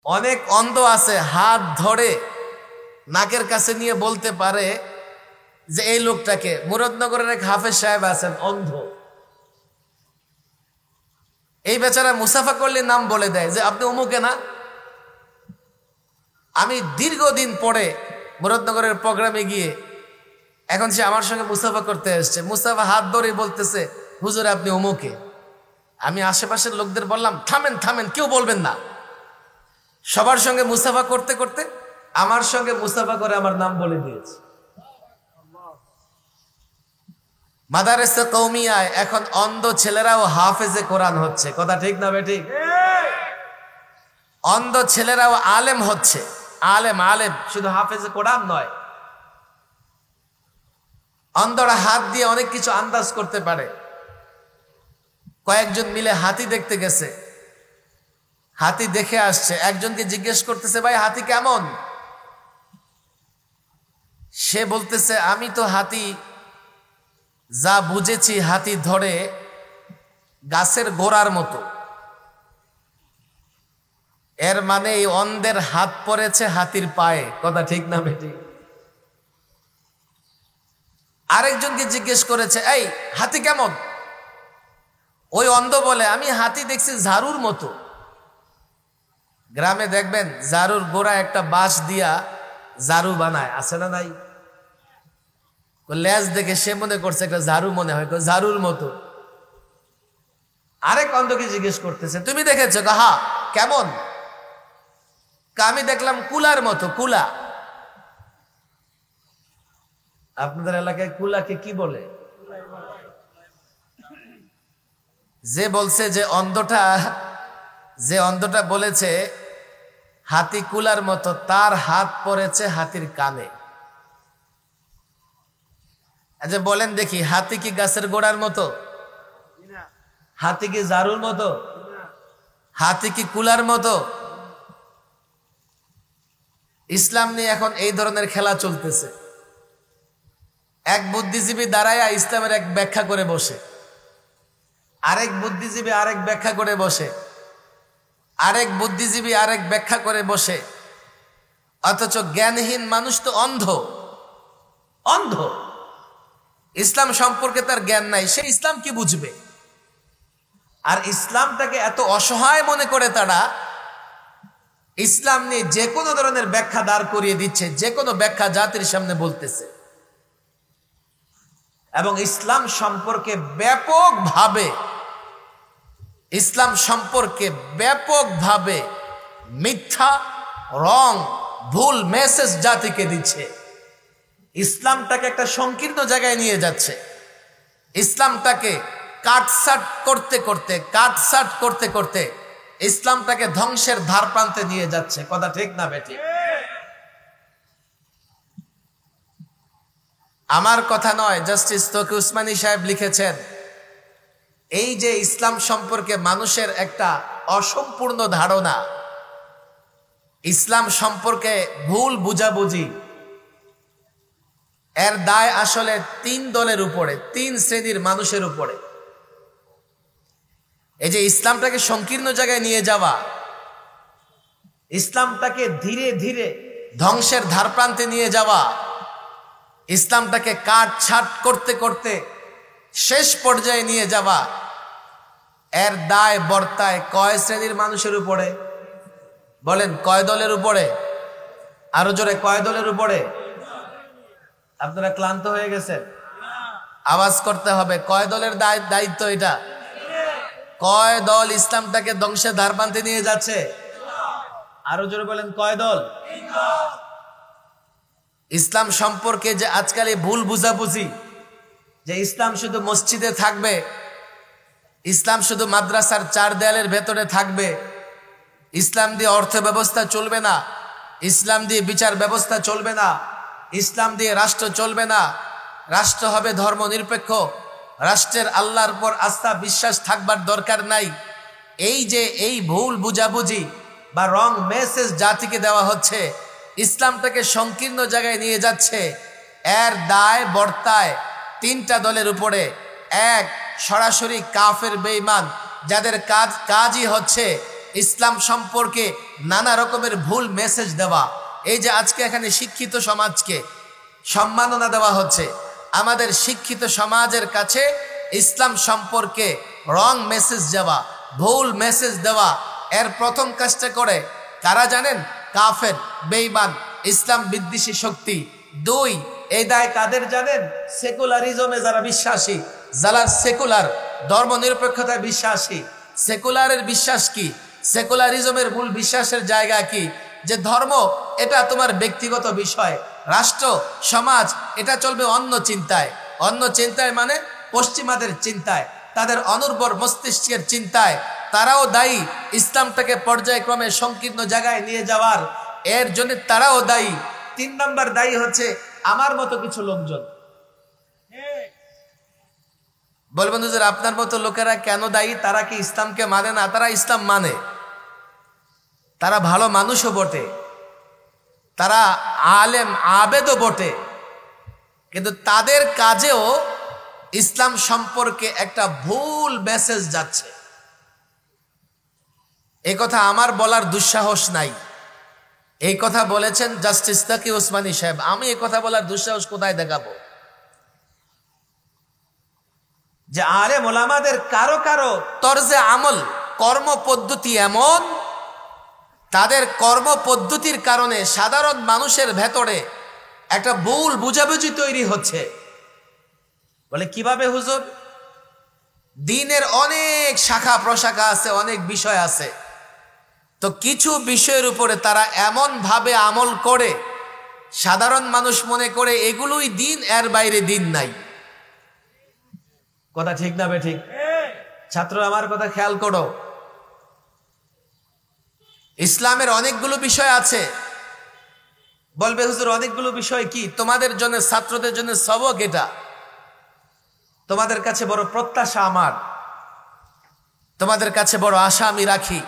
অনেক অন্ধ আছে হাত ধরে নাকের কাছে নিয়ে বলতে পারে যে এই লোকটাকে। মুরাদনগরের এক হাফেজ সাহেব আছেন অন্ধ, এই বেচারা মুসাফা করলে নাম বলে দেয় যে আপনি অমুকে না। আমি দীর্ঘদিন পরে মুরাদনগরের প্রোগ্রামে গিয়ে এখন সে আমার সঙ্গে মুসাফা করতে এসছে, মুসাফা হাত ধরে বলতেছে হুজুর আপনি অমুকে। আমি আশেপাশের লোকদের বললাম থামেন থামেন, কেউ বলবেন না। সবার সঙ্গে মুসাফা করতে করতে আমার সঙ্গে মুসাফা করে আমার নাম বলে দিয়েছে। মাদারেসে কওমিয়ায় এখন অন্ধ ছেলেরাও হাফেজে কোরআন হচ্ছে, কথা ঠিক না বেঠিক? অন্ধ ছেলেরাও আলেম হচ্ছে, আলেম আলেম, শুধু হাফেজে কোরআন নয়। অন্ধরা হাত দিয়ে অনেক কিছু আন্দাজ করতে পারে। কয়েকজন মিলে হাতি দেখতে গেছে, হাতি দেখে আসছে, একজনকে জিজ্ঞেস করতেছে ভাই হাতি কেমন? সে বলতেছে আমি তো হাতি যা বুঝেছি হাতি ধরে গাছের গোড়ার মতো। এর মানে এই অন্ধের হাত পড়েছে হাতির পায়ে, কথা ঠিক না বেটি? আরেকজনকে জিজ্ঞেস করেছে এই হাতি কেমন? ওই অন্ধ বলে আমি হাতি দেখছি ঝাড়ুর মতো। গ্রামে দেখবেন ঝাড়ুর গোড়া একটা বাঁশ দিয়া ঝাড়ু বানায়, আছে না নাই? লেজ দেখে সে মনে করছে একটা ঝাড়ু, মনে হয় ঝাড়ুর মতো। আরেক অন্ধকে জিজ্ঞেস করতেছে তুমি দেখেছো? হা কেমন? আমি দেখলাম কুলার মতো। কুলা? আপনাদের এলাকায় কুলাকে কি বলে? যে বলছে যে অন্ধটা বলেছে হাতি কুলার মতো, তার হাত পড়েছে হাতির কানে। আচ্ছা বলেন দেখি, হাতি কি গাছের গোড়ার মতো? হাতি কি ঝাড়ুর মতো? হাতি কি কুলার মতো? ইসলাম নিয়ে এখন এই ধরনের খেলা চলতেছে। এক বুদ্ধিজীবী দাঁড়ায় ইসলামের এক ব্যাখ্যা করে বসে, আরেক বুদ্ধিজীবী আরেক ব্যাখ্যা করে বসে, আরেক বুদ্ধিজীবী আরেক ব্যাখ্যা করে বসে। অথচ জ্ঞানহীন মানুষ তো অন্ধ। অন্ধ, ইসলাম সম্পর্কে তার জ্ঞান নাই, সে ইসলাম কি বুঝবে? আর ইসলামটাকে এত অসহায় মনে করে তারা ইসলাম নিয়ে যে কোনো ধরনের ব্যাখ্যা দাঁড় করিয়ে দিচ্ছে, যে কোনো ব্যাখ্যা জাতির সামনে বলতেছে। এবং ইসলাম সম্পর্কে ব্যাপকভাবে মিথ্যা, রং, ভুল মেসেজ জাতিকে দিচ্ছে। ইসলামটাকে একটা সংকীর্ণ জায়গায় নিয়ে যাচ্ছে। ইসলামটাকে কাটছাট করতে করতে ইসলামটাকে ধ্বংসের ধার প্রান্তে নিয়ে যাচ্ছে, কথা ঠিক না বেটি? আমার কথা নয়, জাস্টিস তকি উসমানী সাহেব লিখেছেন এই যে ইসলাম সম্পর্কে মানুষের একটা অসম্পূর্ণ ধারণা, ইসলাম সম্পর্কে ভুল বুঝাবুঝি, এর দায় আসলে তিন দলের উপরে, তিন শ্রেণীর মানুষের উপরে। এই যে ইসলামটাকে সংকীর্ণ জায়গায় নিয়ে যাওয়া, ইসলামটাকে ধীরে ধীরে ধ্বংসের ধারপ্রান্তে নিয়ে যাওয়া, ইসলামটাকে কাটছাট করতে করতে শেষ পর্যায়ে নিয়ে যাওয়া, এর দায় বর্তায় কয় শ্রেণীর মানুষের উপরে? বলেন কয় দলের উপরে? আরো জোরে, কয় দলের উপরে? আপনারা ক্লান্ত হয়ে গেছেন? আওয়াজ করতে হবে, কয় দলের দায়িত্ব এটা? কয় দল ইসলামটাকে ধ্বংসের ধারপ্রান্তে নিয়ে যাচ্ছে? আরো জোরে বলেন, কয় দল? ইসলাম সম্পর্কে যে আজকাল এই ভুল বুঝাবুঝি, যে ইসলাম শুধু মসজিদে থাকবে, ইসলাম শুধু মাদ্রাসার চার দেয়ালের ভেতরে থাকবে, ইসলাম দিয়ে অর্থ ব্যবস্থা চলবে না, ইসলাম দিয়ে বিচার ব্যবস্থা চলবে না, ইসলাম দিয়ে রাষ্ট্র চলবে না, রাষ্ট্র হবে ধর্ম নিরপেক্ষ, রাষ্ট্রের আল্লাহর উপর আস্থা বিশ্বাস থাকবার দরকার নাই, এই ভুল বুঝাবুঝি বা রং মেসেজ জাতিকে দেওয়া হচ্ছে, ইসলামটাকে সংকীর্ণ জায়গায় নিয়ে যাচ্ছে, এর দায় বর্তায় তিনটা দলের উপরে। এক, সরাসরি কাফের বেঈমান, যাদের কাজই হচ্ছে ইসলাম সম্পর্কে নানা রকমের ভুল মেসেজ দেওয়া। এই যে আজকে এখানে শিক্ষিত সমাজকে সম্মাননা দেওয়া হচ্ছে, আমাদের শিক্ষিত সমাজের কাছে ইসলাম সম্পর্কে রং মেসেজ দেওয়া, ভুল মেসেজ দেওয়া, এর প্রথম কাজটা করে কারা জানেন? কাফের, বেঈমান, ইসলাম বিদ্বেষী শক্তি। দুই, এই দায় কাদের জানেন? সেকুলারিজমে যারা বিশ্বাসী, যারা সেকুলার, ধর্মনিরপেক্ষতায় বিশ্বাসী। সেকুলারের বিশ্বাস কি? সেকুলারিজমের মূল বিশ্বাসের জায়গা কি? যে ধর্ম এটা তোমার ব্যক্তিগত বিষয়, রাষ্ট্র সমাজ এটা চলবে অন্য চিন্তায়। অন্য চিন্তায় মানে পশ্চিমাদের চিন্তায়, তাদের অনুর্বর মস্তিষ্কের চিন্তায়। তারাও দায়ী ইসলামটাকে পর্যায়ক্রমে সংকীর্ণ জায়গায় নিয়ে যাওয়ার, এর জন্য তারাও দায়ী। 3 নম্বর দায়ী হচ্ছে আমার মতো কিছু লোকজন। বলবেন যে আপনার মতো লোকেরা কেন দায়ী? তারা কি ইসলামকে মানে না? তারা ইসলাম মানে, তারা ভালো মানুষও বটে, তারা আলেম আবেদও বটে, কিন্তু তাদের কাজেও ইসলাম সম্পর্কে একটা ভুল মেসেজ যাচ্ছে। এই কথা আমার বলার দুঃসাহস নাই। এই কথা বলেছেন জাস্টিস তাকি ওসমানী সাহেব। আমি এই কথা বলার দুঃসাহস কোথায় দেখাবো? যে আলেম ওলামাদের কারো কারো তরজে আমল, কর্ম পদ্ধতি এমন, তাদের কর্ম পদ্ধতির কারণে সাধারণ মানুষের ভেতরে একটা ভুল বুঝাবুঝি তৈরি হচ্ছে। বলে কিভাবে হুজুর? দ্বীনের অনেক শাখা প্রশাখা আছে, অনেক বিষয় আছে, তো কিছু বিষয়ের উপরে তারা এমন ভাবে আমল করে সাধারণ মানুষ মনে করে এগুলোই দ্বীন, এর বাইরে দ্বীন নাই। কথা ঠিক না বেঠিক? ছাত্র আমার কথা খেয়াল করো। ইসলামের অনেকগুলো বিষয় আছে। বলবে হুজুর অনেকগুলো বিষয় কি? তোমাদের জন্য, ছাত্রদের জন্য সবক এটা। তোমাদের কাছে বড় প্রত্যাশা আমার, তোমাদের কাছে বড় আশা আমি রাখি।